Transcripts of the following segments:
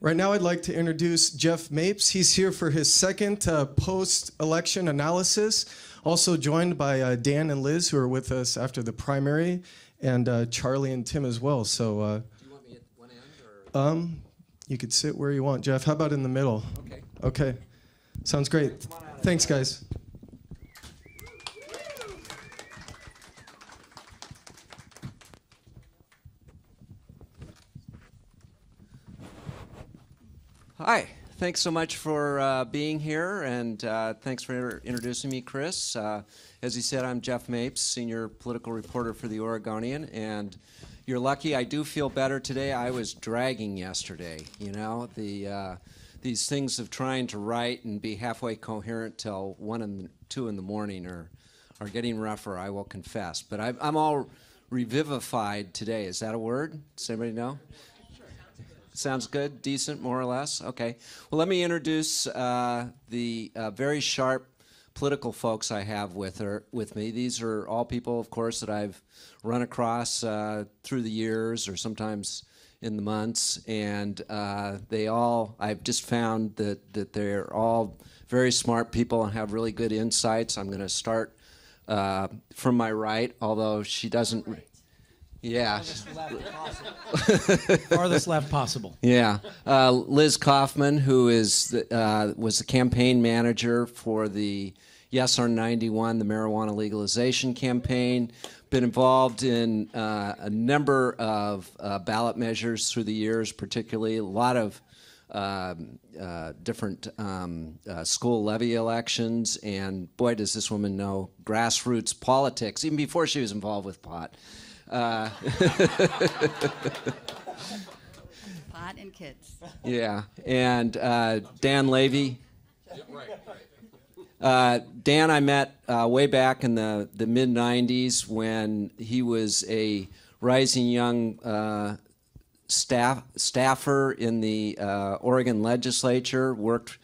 Right now, I'd like to introduce Jeff Mapes. He's here for his second post-election analysis, also joined by Dan and Liz, who are with us after the primary, and Charlie and Tim as well. So, do you want me at one end, or? You could sit where you want, Jeff. How about in the middle? Okay. Okay. Sounds great. Thanks, guys. Hi. Thanks so much for being here, and thanks for introducing me, Chris. As you said, I'm Jeff Mapes, senior political reporter for the Oregonian, and you're lucky I do feel better today. I was dragging yesterday, you know. These things of trying to write and be halfway coherent till 1 and 2 in the morning are getting rougher, I will confess. But I'm all revivified today. Is that a word? Does anybody know? Sounds good, decent, more or less? Okay. Well, let me introduce the very sharp political folks I have with me. These are all people, of course, that I've run across through the years or sometimes in the months. And I've just found that they're all very smart people and have really good insights. I'm going to start from my right, although she doesn't... Yeah. Farthest left possible. Yeah. Liz Kaufman, who was the campaign manager for the Yes or 91, the marijuana legalization campaign. Been involved in a number of ballot measures through the years, particularly a lot of different school levy elections. And boy, does this woman know grassroots politics, even before she was involved with pot. Pot and kids. Yeah, and Dan Levy. Dan I met way back in the mid-'90s when he was a rising young staffer in the Oregon legislature, worked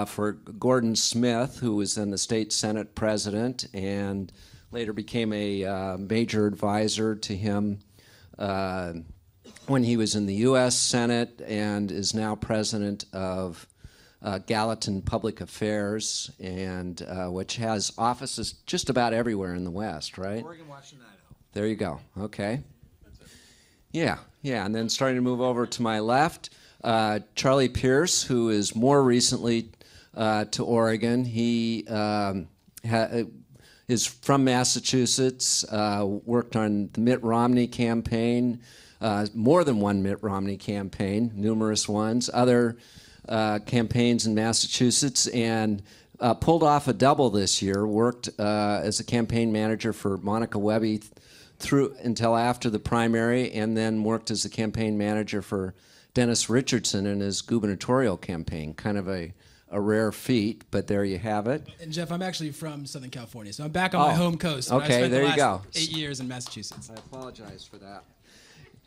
for Gordon Smith, who was then the state Senate president, and later became a major advisor to him when he was in the U.S. Senate, and is now president of Gallatin Public Affairs, and which has offices just about everywhere in the West, right? Oregon, Washington, Idaho. There you go. Okay. Yeah, and then starting to move over to my left, Charlie Pierce, who is more recently to Oregon. He is from Massachusetts, worked on the Mitt Romney campaign, more than one Mitt Romney campaign, numerous ones, other campaigns in Massachusetts, and pulled off a double this year, worked as a campaign manager for Monica Webby through until after the primary, and then worked as a campaign manager for Dennis Richardson in his gubernatorial campaign, kind of a rare feat, but there you have it. And Jeff, I'm actually from Southern California, so I'm back on my home coast. Okay, I spent there the you go. 8 years in Massachusetts. I apologize for that.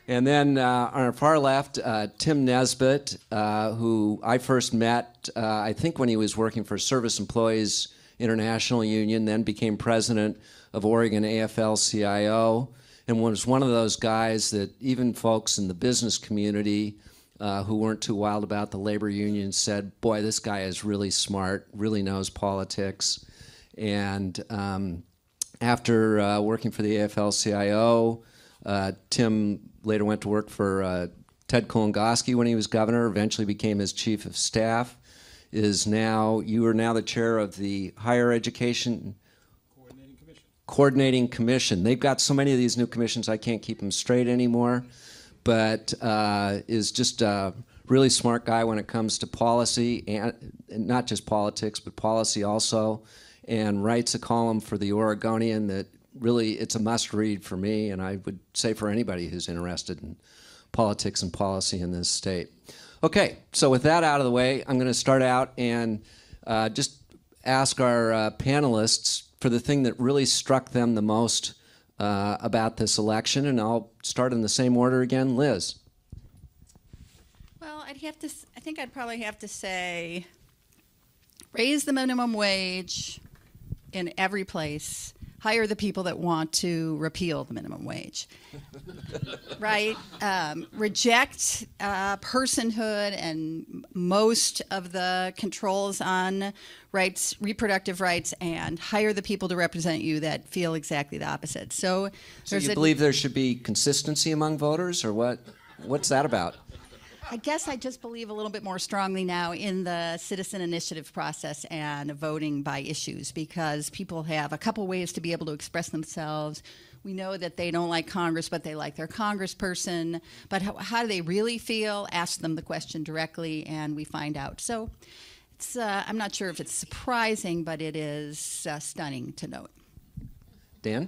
And then on our far left, Tim Nesbitt, who I first met, I think when he was working for Service Employees International Union, then became president of Oregon AFL-CIO, and was one of those guys that even folks in the business community who weren't too wild about the labor union said, boy, this guy is really smart, really knows politics. And after working for the AFL-CIO, Tim later went to work for Ted Kulongoski when he was governor, eventually became his chief of staff, you are now the chair of the Higher Education Coordinating Commission. They've got so many of these new commissions, I can't keep them straight anymore, but is just a really smart guy when it comes to policy, and not just politics, but policy also, and writes a column for the Oregonian that really, it's a must-read for me, and I would say for anybody who's interested in politics and policy in this state. Okay, so with that out of the way, I'm going to start out and just ask our panelists for the thing that really struck them the most about this election, and I'll start in the same order again. Liz. Well, I think I'd probably have to say raise the minimum wage in every place, hire the people that want to repeal the minimum wage, right? Reject personhood and most of the controls on rights, reproductive rights, and hire the people to represent you that feel exactly the opposite. So you believe there should be consistency among voters, or what? What's that about? I guess I just believe a little bit more strongly now in the citizen initiative process and voting by issues, because people have a couple ways to be able to express themselves. We know that they don't like Congress, but they like their congressperson. But how do they really feel? Ask them the question directly, and we find out. So it's, I'm not sure if it's surprising, but it is stunning to note. Dan?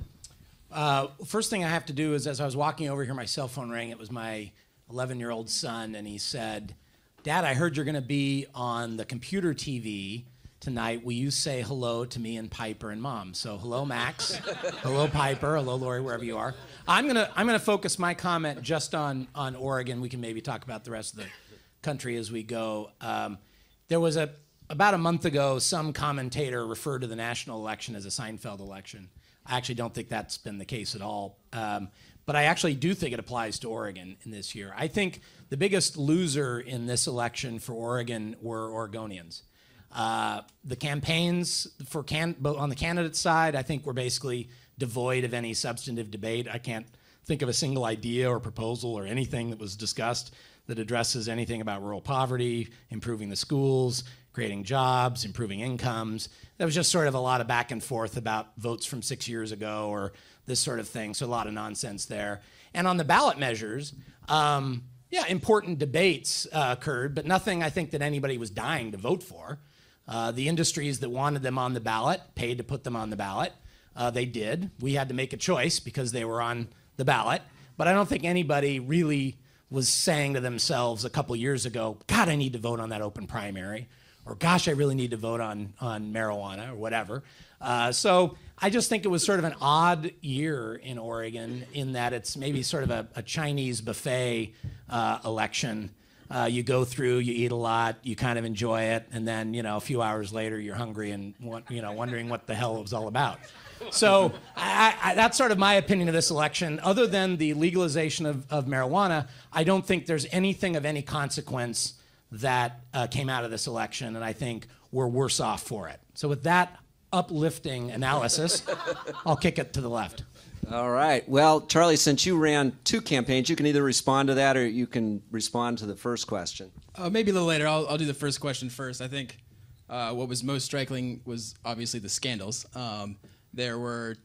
First thing I have to do is, as I was walking over here, my cell phone rang. It was my 11-year-old son, and he said, "Dad, I heard you're going to be on the computer TV tonight. Will you say hello to me and Piper and Mom?" So hello, Max. Hello, Piper. Hello, Lori, wherever you are. I'm gonna focus my comment just on Oregon. We can maybe talk about the rest of the country as we go. There was about a month ago, some commentator referred to the national election as a Seinfeld election. I actually don't think that's been the case at all. But I actually do think it applies to Oregon in this year. I think the biggest loser in this election for Oregon were Oregonians. The campaigns on the candidate side, I think, were basically devoid of any substantive debate. I can't think of a single idea or proposal or anything that was discussed that addresses anything about rural poverty, improving the schools, creating jobs, improving incomes. That was just sort of a lot of back and forth about votes from 6 years ago or this sort of thing, so a lot of nonsense there. And on the ballot measures, important debates occurred, but nothing I think that anybody was dying to vote for. The industries that wanted them on the ballot paid to put them on the ballot. They did. We had to make a choice because they were on the ballot. But I don't think anybody really was saying to themselves a couple years ago, "God, I need to vote on that open primary," or "Gosh, I really need to vote on marijuana," or whatever. So I just think it was sort of an odd year in Oregon in that it's maybe sort of a Chinese buffet election. You go through, you eat a lot, you kind of enjoy it, and then a few hours later you're hungry and wondering what the hell it was all about. So that's sort of my opinion of this election. Other than the legalization of marijuana, I don't think there's anything of any consequence that came out of this election, and I think we're worse off for it. So with that uplifting analysis, I'll kick it to the left. All right. Well, Charlie, since you ran two campaigns, you can either respond to that or you can respond to the first question. Maybe a little later. I'll do the first question first. I think what was most striking was obviously the scandals. There were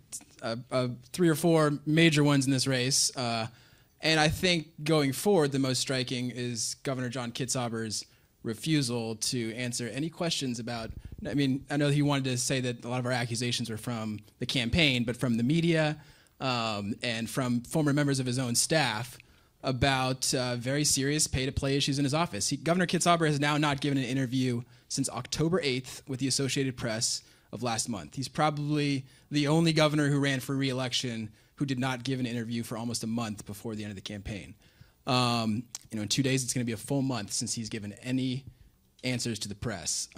3 or 4 major ones in this race. And I think going forward, the most striking is Governor John Kitzhaber's refusal to answer any questions about, I mean, I know he wanted to say that a lot of our accusations were from the campaign, but from the media and from former members of his own staff about very serious pay-to-play issues in his office. Governor Kitzhaber has now not given an interview since October 8th with the Associated Press of last month. He's probably the only governor who ran for re-election who did not give an interview for almost a month before the end of the campaign. In 2 days, it's going to be a full month since he's given any answers to the press.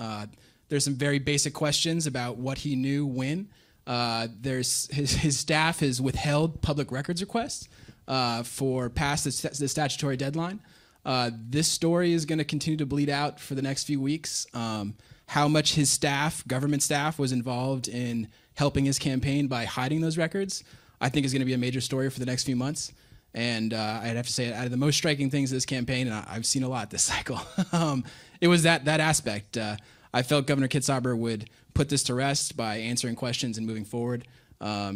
There's some very basic questions about what he knew when. There's his staff has withheld public records requests for past the statutory deadline. This story is going to continue to bleed out for the next few weeks. How much his staff, government staff, was involved in helping his campaign by hiding those records, I think is going to be a major story for the next few months. And I'd have to say, out of the most striking things of this campaign, and I've seen a lot this cycle, it was that aspect. I felt Governor Kitzhaber would put this to rest by answering questions and moving forward.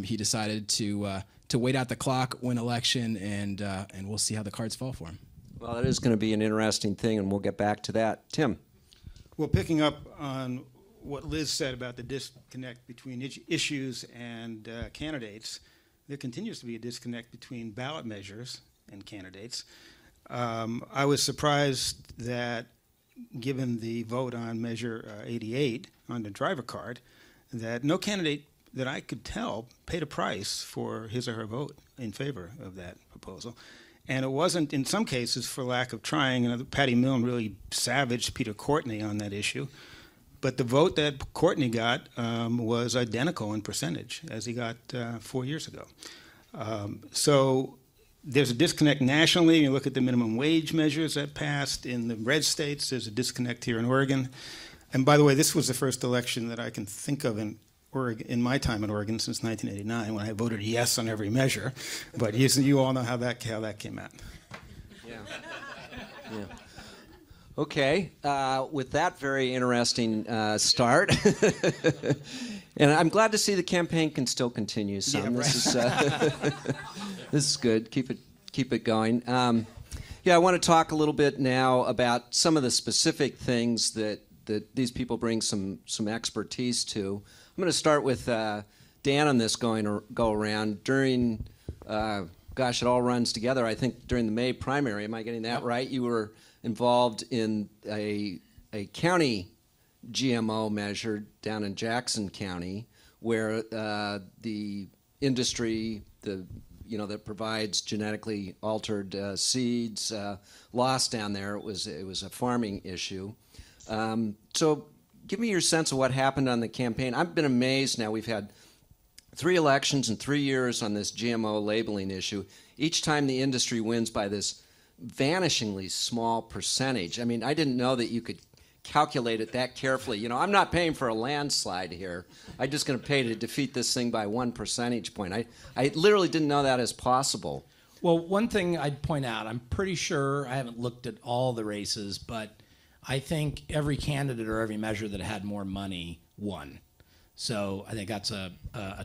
He decided to wait out the clock, win election, and we'll see how the cards fall for him. Well, it is going to be an interesting thing, and we'll get back to that. Tim. Well, picking up on what Liz said about the disconnect between issues and candidates, there continues to be a disconnect between ballot measures and candidates. I was surprised that, given the vote on Measure 88 on the driver card, that no candidate that I could tell paid a price for his or her vote in favor of that proposal. And it wasn't, in some cases, for lack of trying. Patty Milne really savaged Peter Courtney on that issue. But the vote that Courtney got was identical in percentage as he got 4 years ago. So there's a disconnect nationally. You look at the minimum wage measures that passed in the red states. There's a disconnect here in Oregon. And by the way, this was the first election that I can think of in Oregon, in my time in Oregon since 1989, when I voted yes on every measure. But you all know how that came out. Yeah. Yeah. Okay, with that very interesting start, and I'm glad to see the campaign can still continue some. Yeah, right. This is good. Keep it going. Yeah, I want to talk a little bit now about some of the specific things that these people bring some expertise to. I'm going to start with Dan on this go around during. Gosh, it all runs together. I think during the May primary, am I getting that right? You were involved in a county GMO measure down in Jackson County, where the industry, that provides genetically altered seeds, lost down there. It was a farming issue. So, give me your sense of what happened on the campaign. I've been amazed. Now we've had 3 elections in 3 years on this GMO labeling issue. Each time the industry wins by this vanishingly small percentage. I mean, I didn't know that you could calculate it that carefully. I'm not paying for a landslide here. I'm just going to pay to defeat this thing by 1 percentage point. I literally didn't know that as possible. Well, one thing I'd point out, I'm pretty sure, I haven't looked at all the races, but I think every candidate or every measure that had more money won. So I think that's a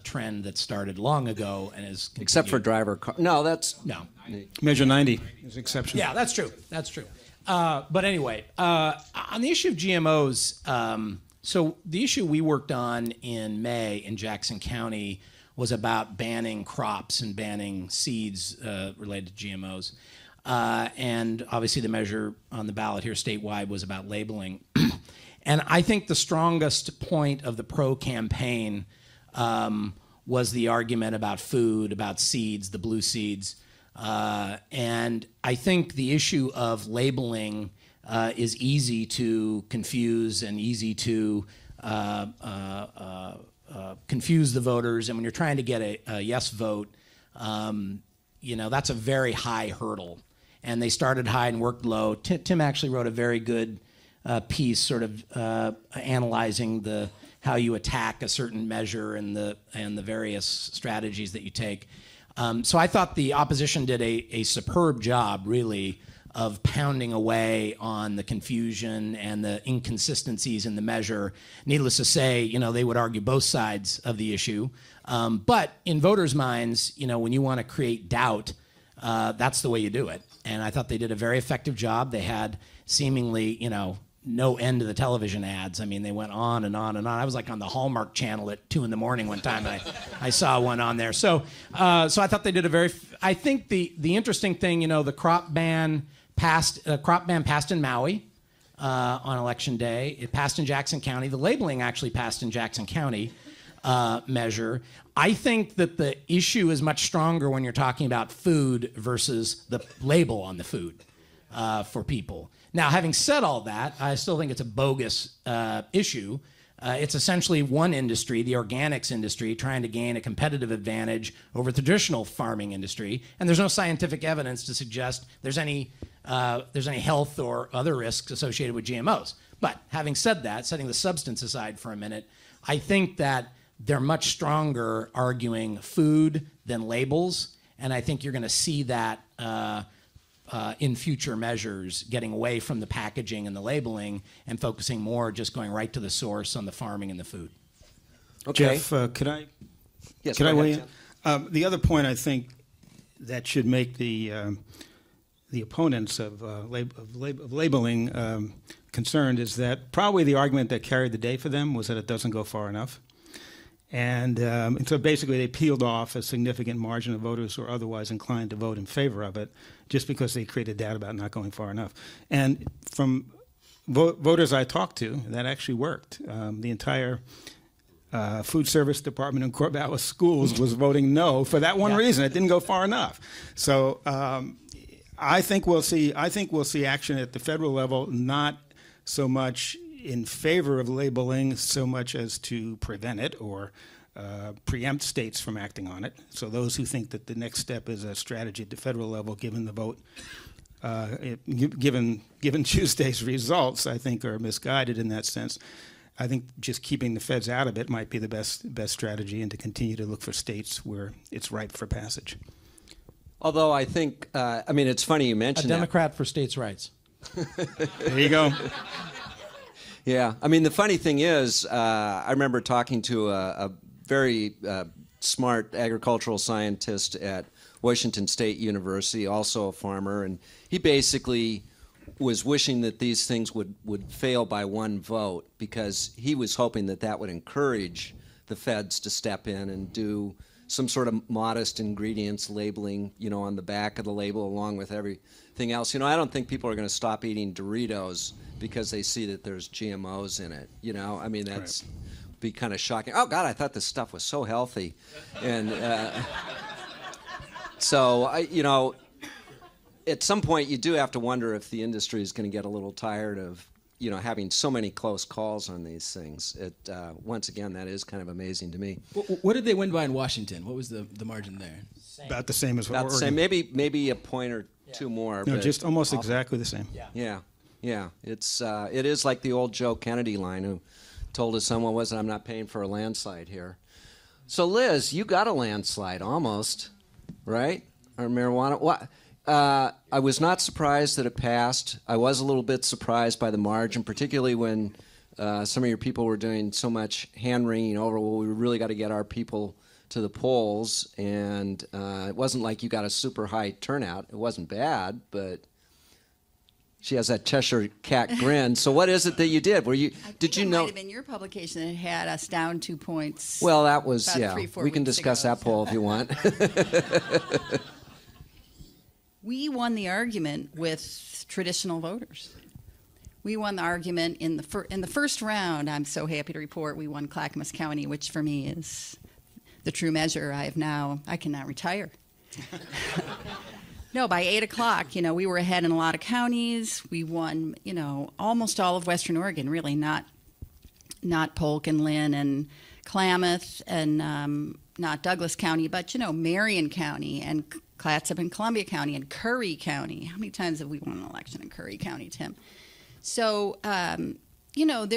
trend that started long ago and is continued. Except for driver car. No, that's... No. Measure 90 is exception. Yeah, that's true. That's true. But anyway, on the issue of GMOs, so the issue we worked on in May in Jackson County was about banning crops and banning seeds related to GMOs. And obviously the measure on the ballot here statewide was about labeling. And I think the strongest point of the pro-campaign was the argument about food, about seeds, the blue seeds. And I think the issue of labeling is easy to confuse and easy to confuse the voters. And when you're trying to get a yes vote, that's a very high hurdle. And they started high and worked low. Tim actually wrote a very good piece sort of analyzing how you attack a certain measure and the various strategies that you take. So I thought the opposition did a superb job, really, of pounding away on the confusion and the inconsistencies in the measure. Needless to say, they would argue both sides of the issue. But in voters' minds, when you want to create doubt, that's the way you do it. And I thought they did a very effective job. They had seemingly, no end to the television ads. I mean, they went on and on and on. I was like on the Hallmark Channel at 2 a.m. one time, and I saw one on there. So I thought they did I think the interesting thing, the crop ban passed in Maui on election day. It passed in Jackson County. The labeling actually passed in Jackson County measure. I think that the issue is much stronger when you're talking about food versus the label on the food for people. Now, having said all that, I still think it's a bogus issue. It's essentially one industry, the organics industry, trying to gain a competitive advantage over the traditional farming industry, and there's no scientific evidence to suggest there's any health or other risks associated with GMOs. But having said that, setting the substance aside for a minute, I think that they're much stronger arguing food than labels, and I think you're going to see that in future measures, getting away from the packaging and the labeling and focusing more just going right to the source on the farming and the food. Okay. Jeff, could I Yes, weigh in? The other point I think that should make the opponents of labeling concerned is that probably the argument that carried the day for them was that it doesn't go far enough. And so basically they peeled off a significant margin of voters who are otherwise inclined to vote in favor of it just because they created doubt about not going far enough. And from voters I talked to, that actually worked. The entire food service department in Corvallis schools was voting no for that one reason. It didn't go far enough. So I think we'll see action at the federal level, not so much in favor of labeling so much as to prevent it or preempt states from acting on it. So those who think that the next step is a strategy at the federal level, given the vote, given Tuesday's results, I think are misguided in that sense. I think just keeping the feds out of it might be the best strategy, and to continue to look for states where it's ripe for passage. Although I think, I mean, it's funny you mentioned a Democrat for states' rights. There you go. Yeah, I mean, the funny thing is, I remember talking to a very smart agricultural scientist at Washington State University, also a farmer, and he basically was wishing that these things would fail by one vote, because he was hoping that that would encourage the feds to step in and do some sort of modest ingredients labeling, you know, on the back of the label along with everything else. You know, I don't think people are going to stop eating Doritos because they see that there's GMOs in it. You know, I mean, that's be kind of shocking. Oh God, I thought this stuff was so healthy, and so you know, at some point you do have to wonder if the industry is going to get a little tired of, you know, having so many close calls on these things. It once again, that is kind of amazing to me. What did they win by in Washington? What was the margin there? About the same as About the Oregon. same, maybe a point or two more. No, but just almost exactly the same. yeah. It is like the old Joe Kennedy line, who told his son, "What was it? I'm not paying for a landslide here." So Liz, you got a landslide almost, right? Or marijuana? What? I was not surprised that it passed. I was a little bit surprised by the margin, particularly when some of your people were doing so much hand-wringing over, well, we really got to get our people to the polls, and it wasn't like you got a super high turnout. It wasn't bad, but she has that Cheshire cat grin. So what is it that you did? Did you know? It might have been your publication that had us down 2 points. Well, that was, about 3-4 we can weeks discuss ago, that poll if you want. We won the argument with traditional voters. We won the argument in the first round. I'm so happy to report we won Clackamas County, which for me is the true measure. I cannot retire. No, by 8 o'clock, you know, we were ahead in a lot of counties. We won, you know, almost all of Western Oregon, really, not Polk and Lynn and Klamath and not Douglas County, but, you know, Marion County and Clatsop and Columbia County and Curry County. How many times have we won an election in Curry County, Tim? So, you know,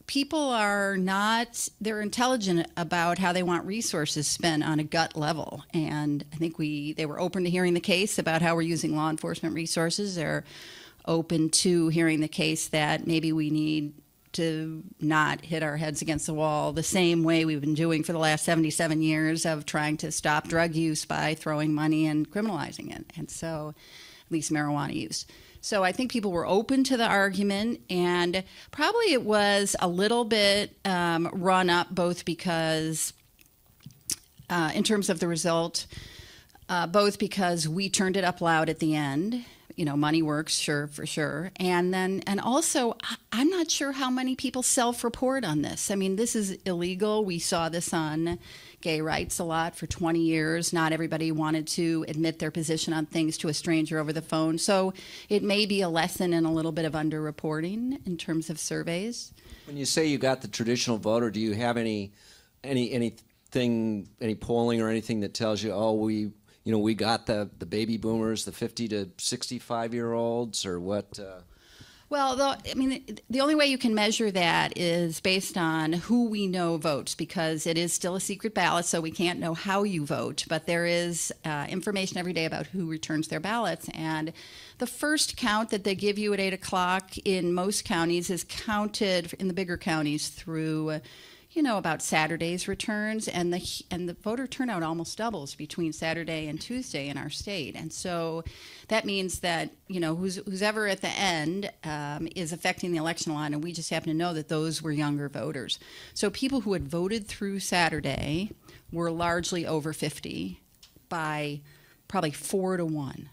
people are not, they're intelligent about how they want resources spent on a gut level. And I think they were open to hearing the case about how we're using law enforcement resources. They're open to hearing the case that maybe we need to not hit our heads against the wall the same way we've been doing for the last 77 years of trying to stop drug use by throwing money and criminalizing it, and so at least marijuana use. So I think people were open to the argument, and probably it was a little bit run up, both because in terms of the result, both because we turned it up loud at the end. You know, money works, sure, for sure. And also, I'm not sure how many people self-report on this. I mean, this is illegal. We saw this on gay rights a lot for 20 years. Not everybody wanted to admit their position on things to a stranger over the phone. So it may be a lesson in a little bit of underreporting in terms of surveys. When you say you got the traditional voter, do you have any polling or anything that tells you, oh, we got the baby boomers, the 50 to 65-year-olds, or what? Well, the only way you can measure that is based on who we know votes, because it is still a secret ballot, so we can't know how you vote. But there is information every day about who returns their ballots. And the first count that they give you at 8 o'clock in most counties is counted in the bigger counties through about Saturday's returns, and the voter turnout almost doubles between Saturday and Tuesday in our state. And so that means that, who's ever at the end is affecting the election a lot, and we just happen to know that those were younger voters. So people who had voted through Saturday were largely over 50 by probably 4 to 1.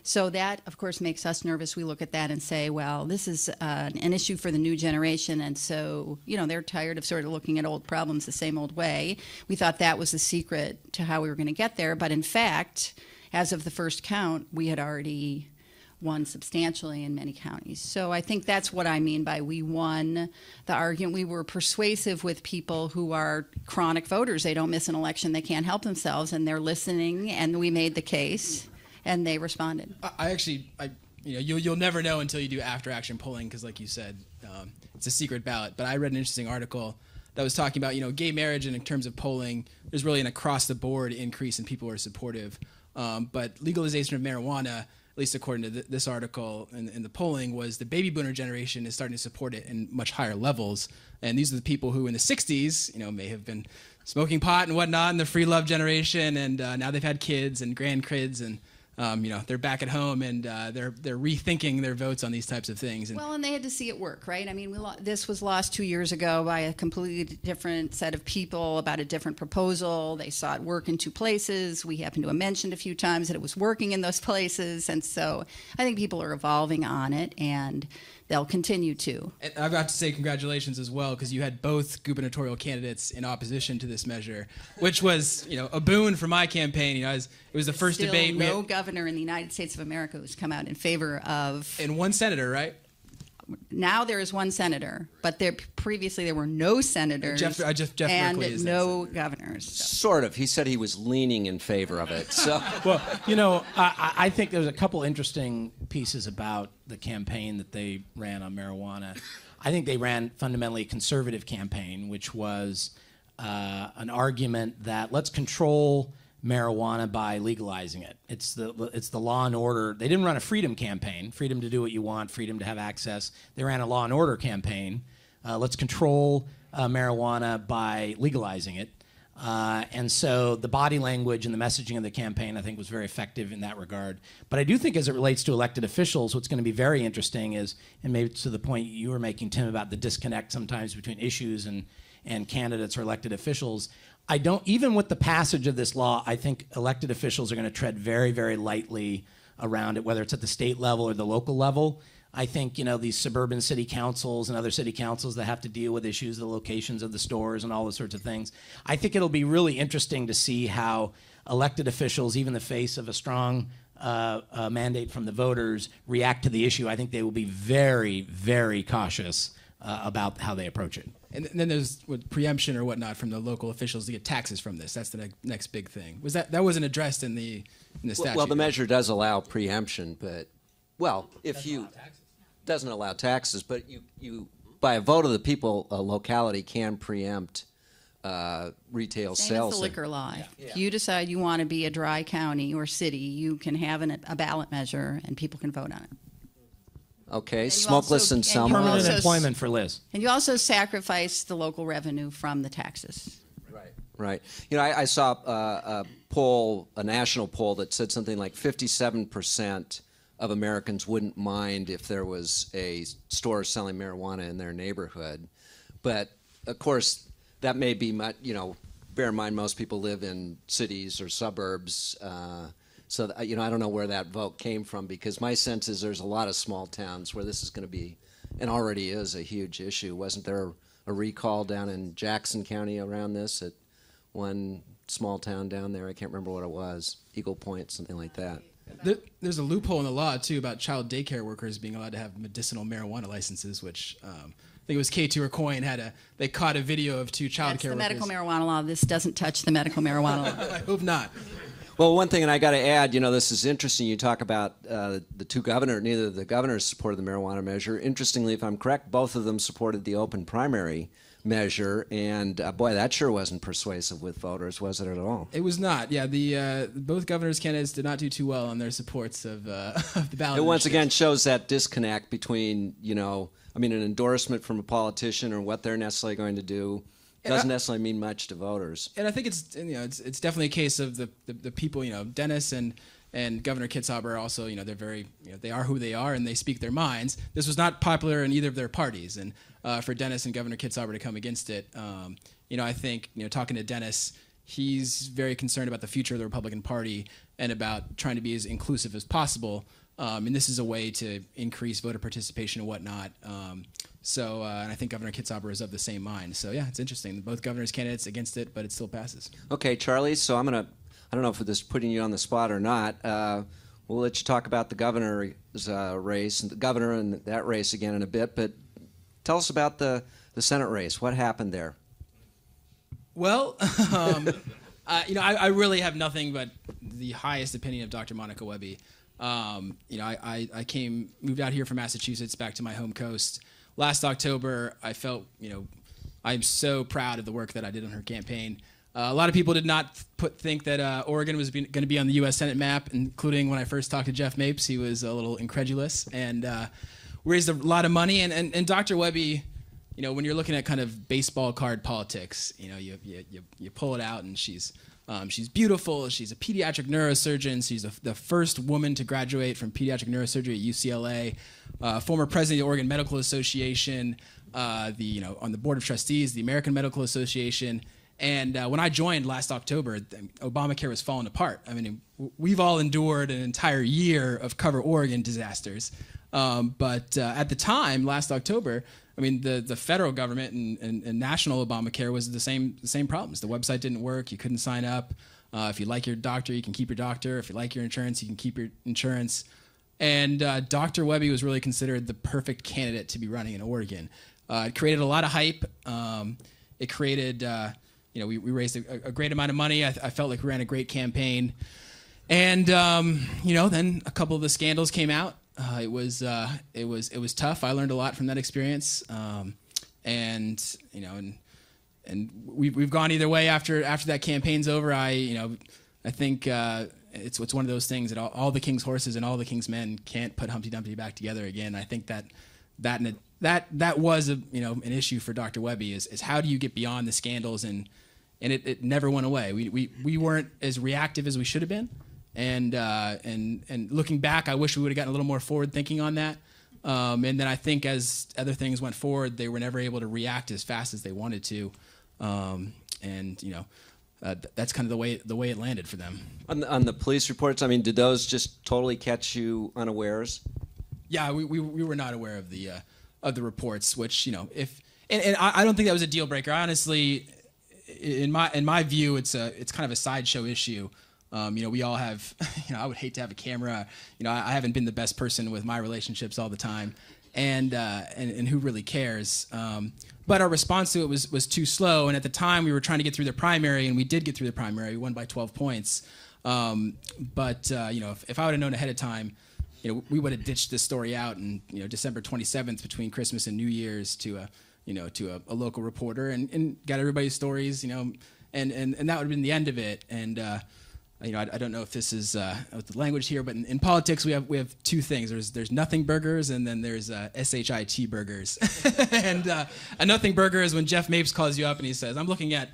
So that, of course, makes us nervous. We look at that and say, well, this is an issue for the new generation. And so, they're tired of sort of looking at old problems the same old way. We thought that was the secret to how we were going to get there. But in fact, as of the first count, we had already won substantially in many counties. So I think that's what I mean by we won the argument. We were persuasive with people who are chronic voters. They don't miss an election. They can't help themselves, and they're listening, and we made the case, and they responded. You'll never know until you do after-action polling because, like you said, it's a secret ballot. But I read an interesting article that was talking about, gay marriage, and in terms of polling, there's really an across-the-board increase in people who are supportive. But legalization of marijuana, at least according to this article in the polling, was the baby boomer generation is starting to support it in much higher levels. And these are the people who in the 60s, may have been smoking pot and whatnot in the free love generation, and now they've had kids and grandkids, and they're back at home, and they're rethinking their votes on these types of things. And they had to see it work, right? I mean, this was lost 2 years ago by a completely different set of people about a different proposal. They saw it work in 2 places. We happened to have mentioned a few times that it was working in those places, and so I think people are evolving on it, and they'll continue to. And I've got to say congratulations as well, because you had both gubernatorial candidates in opposition to this measure, which was, a boon for my campaign. It was the first debate. No governor in the United States of America who's come out in favor of. And 1 senator, right? Now there is 1 senator, but previously there were no senators Jeff and Merkley is no governors. So. Sort of. He said he was leaning in favor of it. So. Well, I think there's a couple interesting pieces about the campaign that they ran on marijuana. I think they ran fundamentally a conservative campaign, which was an argument that let's control marijuana by legalizing it. It's the law and order. They didn't run a freedom campaign, freedom to do what you want, freedom to have access. They ran a law and order campaign. Let's control marijuana by legalizing it. And so the body language and the messaging of the campaign, I think, was very effective in that regard. But I do think as it relates to elected officials, what's going to be very interesting is, and maybe to the point you were making, Tim, about the disconnect sometimes between issues and candidates or elected officials, even with the passage of this law, I think elected officials are going to tread very, very lightly around it, whether it's at the state level or the local level. I think, these suburban city councils and other city councils that have to deal with issues, the locations of the stores and all those sorts of things. I think it'll be really interesting to see how elected officials, even in the face of a strong mandate from the voters, react to the issue. I think they will be very, very cautious about how they approach it. And then there's preemption or whatnot from the local officials to get taxes from this. That's the next big thing. That wasn't addressed in the statute? Well, the measure does allow preemption, but doesn't allow taxes, but you by a vote of the people, a locality can preempt retail Same sales. as the liquor law. If you decide you want to be a dry county or city, you can have a ballot measure and people can vote on it. Okay, smokeless and soundless. Permanent employment for Liz. And you also sacrifice the local revenue from the taxes. Right. I saw a national poll that said something like 57% of Americans wouldn't mind if there was a store selling marijuana in their neighborhood. But, of course, that may be, bear in mind most people live in cities or suburbs. So, I don't know where that vote came from, because my sense is there's a lot of small towns where this is going to be, and already is, a huge issue. Wasn't there a recall down in Jackson County around this at one small town down there? I can't remember what it was. Eagle Point, something like that. There's a loophole in the law, too, about child daycare workers being allowed to have medicinal marijuana licenses, which I think it was K2 or Coin they caught a video of 2 child care workers. That's the medical marijuana law. This doesn't touch the medical marijuana law. I hope not. Well, one thing, and I got to add, this is interesting. You talk about the 2 governors. Neither of the governors supported the marijuana measure. Interestingly, if I'm correct, both of them supported the open primary measure, and boy, that sure wasn't persuasive with voters, was it at all? It was not. Yeah, the both governors' candidates did not do too well on their supports of the ballot. It once again shows that disconnect between, an endorsement from a politician or what they're necessarily going to do doesn't necessarily mean much to voters. And I think it's definitely a case of the people. Dennis and Governor Kitzhaber are also, they're very, they are who they are and they speak their minds. This was not popular in either of their parties, and for Dennis and Governor Kitzhaber to come against it, I think, talking to Dennis, he's very concerned about the future of the Republican Party and about trying to be as inclusive as possible. And this is a way to increase voter participation and whatnot. And I think Governor Kitzhaber is of the same mind. So yeah, it's interesting. Both governors' candidates against it, but it still passes. Okay, Charlie. So I don't know if this is putting you on the spot or not. We'll let you talk about the governor's race, and the governor and that race again in a bit, but tell us about the Senate race. What happened there? Well, I really have nothing but the highest opinion of Dr. Monica Webby. I moved out here from Massachusetts back to my home coast. Last October, I felt, I'm so proud of the work that I did on her campaign. A lot of people did not think that Oregon was going to be on the U.S. Senate map, including when I first talked to Jeff Mapes. He was a little incredulous, and raised a lot of money. And Dr. Webby, when you're looking at kind of baseball card politics, you pull it out, and she's beautiful. She's a pediatric neurosurgeon. She's the first woman to graduate from pediatric neurosurgery at UCLA. Former president of the Oregon Medical Association. On the board of trustees, the American Medical Association. And when I joined last October, Obamacare was falling apart. I mean, we've all endured an entire year of Cover Oregon disasters. But at the time, last October, I mean, the federal government and national Obamacare was the same problems. The website didn't work. You couldn't sign up. If you like your doctor, you can keep your doctor. If you like your insurance, you can keep your insurance. And Dr. Webby was really considered the perfect candidate to be running in Oregon. It created a lot of hype. It created... we raised a great amount of money. I felt like we ran a great campaign. And, then a couple of the scandals came out. It was tough. I learned a lot from that experience. And we've gone either way after that campaign's over. I think it's one of those things that all the king's horses and all the king's men can't put Humpty Dumpty back together again. I think that was an issue for Dr. Webby is how do you get beyond the scandals, and it never went away. We weren't as reactive as we should have been, and looking back, I wish we would have gotten a little more forward thinking on that. And then I think as other things went forward, they were never able to react as fast as they wanted to, that's kind of the way it landed for them. On the police reports, I mean, did those just totally catch you unawares? Yeah, we were not aware of the reports, which I don't think that was a deal breaker. Honestly, in my view, it's kind of a sideshow issue. We all have, I would hate to have a camera. I haven't been the best person with my relationships all the time, and who really cares? But our response to it was too slow. And at the time, we were trying to get through the primary, and we did get through the primary. We won by 12 points. But if I would have known ahead of time, we would have ditched this story out in December 27th between Christmas and New Year's to a local reporter and got everybody's stories, and that would have been the end of it. And I don't know if this is with the language here, but in politics we have two things. There's nothing burgers, and then there's SHIT burgers. And a nothing burger is when Jeff Mapes calls you up and he says, "I'm looking at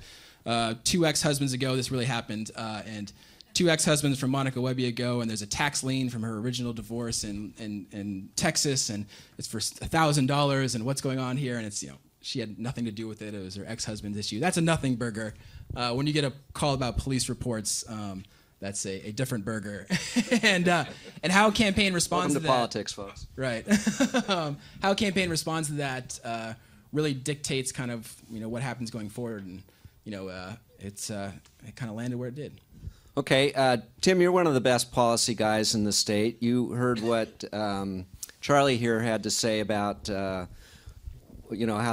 2 ex-husbands ago. This really happened, and 2 ex-husbands from Monica Webby ago, and there's a tax lien from her original divorce in Texas, and it's for $1,000, and what's going on here?" And it's she had nothing to do with it. It was her ex-husband's issue. That's a nothing burger. When you get a call about police reports, that's a different burger. and how a campaign responds Welcome to politics, folks. Right. How a campaign responds to that really dictates kind of what happens going forward, and it kind of landed where it did. Okay, Tim, you're one of the best policy guys in the state. You heard what Charlie here had to say about how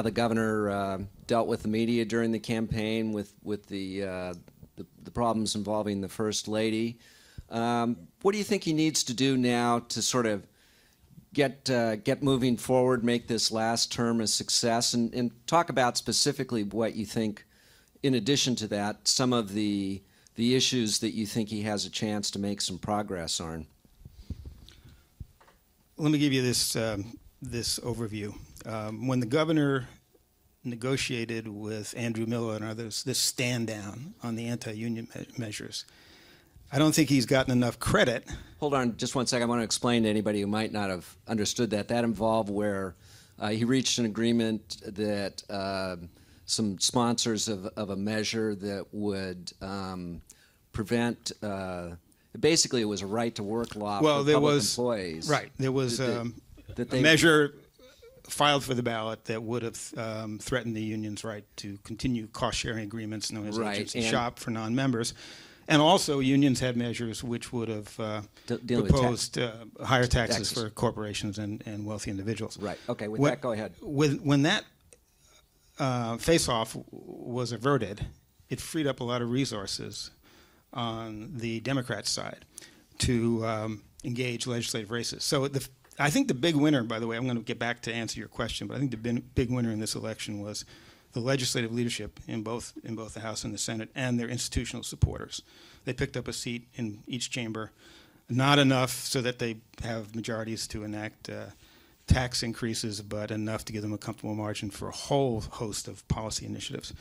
the governor dealt with the media during the campaign, with the problems involving the First Lady. What do you think he needs to do now to sort of get moving forward, make this last term a success, and talk about specifically what you think, in addition to that, some of the issues that you think he has a chance to make some progress on? Let me give you this overview. When the governor negotiated with Andrew Miller and others this stand down on the anti-union measures, I don't think he's gotten enough credit. Hold on just one second. I want to explain to anybody who might not have understood that. That involved where he reached an agreement that some sponsors of a measure that would prevent, basically it was a right-to-work law for public employees. Right. There was a measure filed for the ballot that would have threatened the union's right to continue cost-sharing agreements known as agency shop for non-members. And also, unions had measures which would have Dealing with proposed higher taxes taxes. for corporations and wealthy individuals. Right. Okay. With When- that, go ahead. When that face-off was averted, it freed up a lot of resources on the Democrat side to engage legislative races. So I think the big winner, by the way, I'm going to get back to answer your question, but I think the big winner in this election was the legislative leadership in both the House and the Senate and their institutional supporters. They picked up a seat in each chamber, not enough so that they have majorities to enact tax increases, but enough to give them a comfortable margin for a whole host of policy initiatives.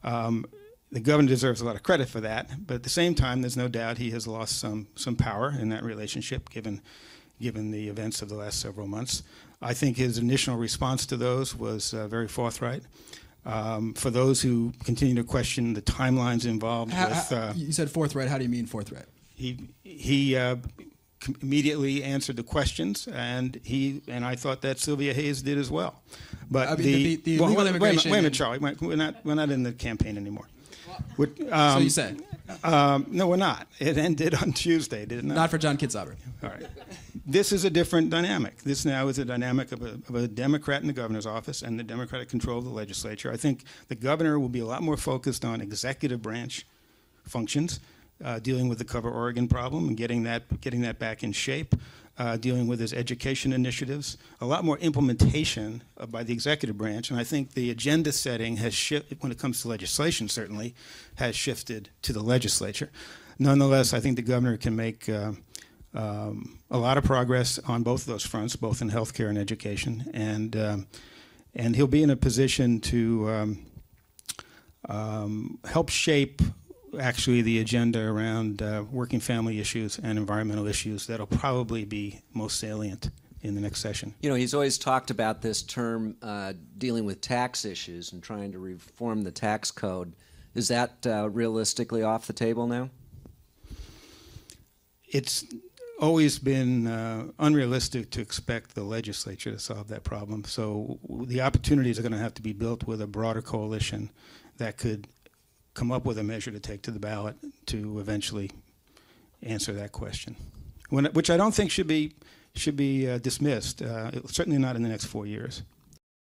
The governor deserves a lot of credit for that, but at the same time, there's no doubt he has lost some power in that relationship, given the events of the last several months. I think his initial response to those was very forthright. For those who continue to question the timelines involved with... You said forthright. How do you mean forthright? He immediately answered the questions, and I thought that Sylvia Hayes did as well. But I mean, the illegal immigration... Wait a minute, Charlie. We're not in the campaign anymore. So you say? No, we're not. It ended on Tuesday, did it not? Not for John Kitzhaber. All right. This is a different dynamic. This now is a dynamic of a Democrat in the governor's office and the Democratic control of the legislature. I think the governor will be a lot more focused on executive branch functions, dealing with the Cover Oregon problem and getting that back in shape, dealing with his education initiatives, a lot more implementation by the executive branch. And I think the agenda setting has shifted, when it comes to legislation certainly, has shifted to the legislature. Nonetheless, I think the governor can make a lot of progress on both of those fronts, both in healthcare and education, and he'll be in a position to help shape actually the agenda around working family issues and environmental issues that'll probably be most salient in the next session. You know, he's always talked about this term dealing with tax issues and trying to reform the tax code. Is that realistically off the table now? It's always been unrealistic to expect the legislature to solve that problem. So the opportunities are going to have to be built with a broader coalition that could come up with a measure to take to the ballot to eventually answer that question, which I don't think should be dismissed, certainly not in the next 4 years.